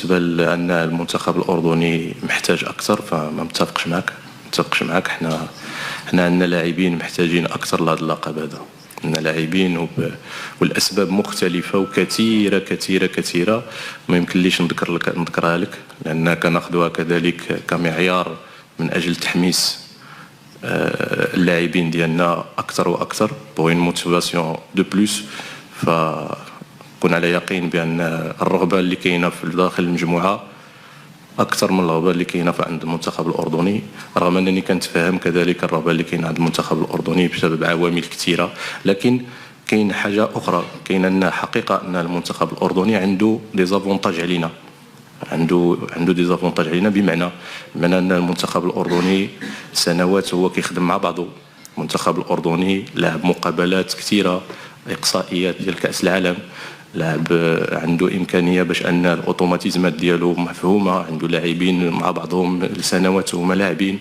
بالنسبه لان المنتخب الاردني محتاج اكثر فما متفقش معك. حنا عندنا لاعبين محتاجين اكثر لهذا اللقب هذا. عندنا لاعبين والاسباب مختلفه وكثيره كثيره كثيره، ما يمكنليش نذكرها لك لان كناخذوها كذلك كمعيار من اجل تحميس اللاعبين ديالنا اكثر واكثر بوين موتيفاسيون دو بلوس. فكون على يقين بان الرغبه اللي كاينه في داخل المجموعه اكثر من الرغبه اللي كاينه عند المنتخب الاردني، رغم انني كنتفهم كذلك الرغبه اللي كاينه عند المنتخب الاردني بسبب عوامل كثيره. لكن كاين حاجه اخرى، كاين ان حقيقه ان المنتخب الاردني عنده دي زافونتاج علينا، عنده دي زافونتاج علينا، بمعنى ان المنتخب الاردني سنوات هو كيخدم مع بعضه. المنتخب الاردني لعب مقابلات كثيره، اقصائيات ديال كاس العالم، لاعب عنده امكانيه باش ان الاوتوماتيزمات ديالو مفهومه، عنده لاعبين مع بعضهم لسنوات هما لاعبين.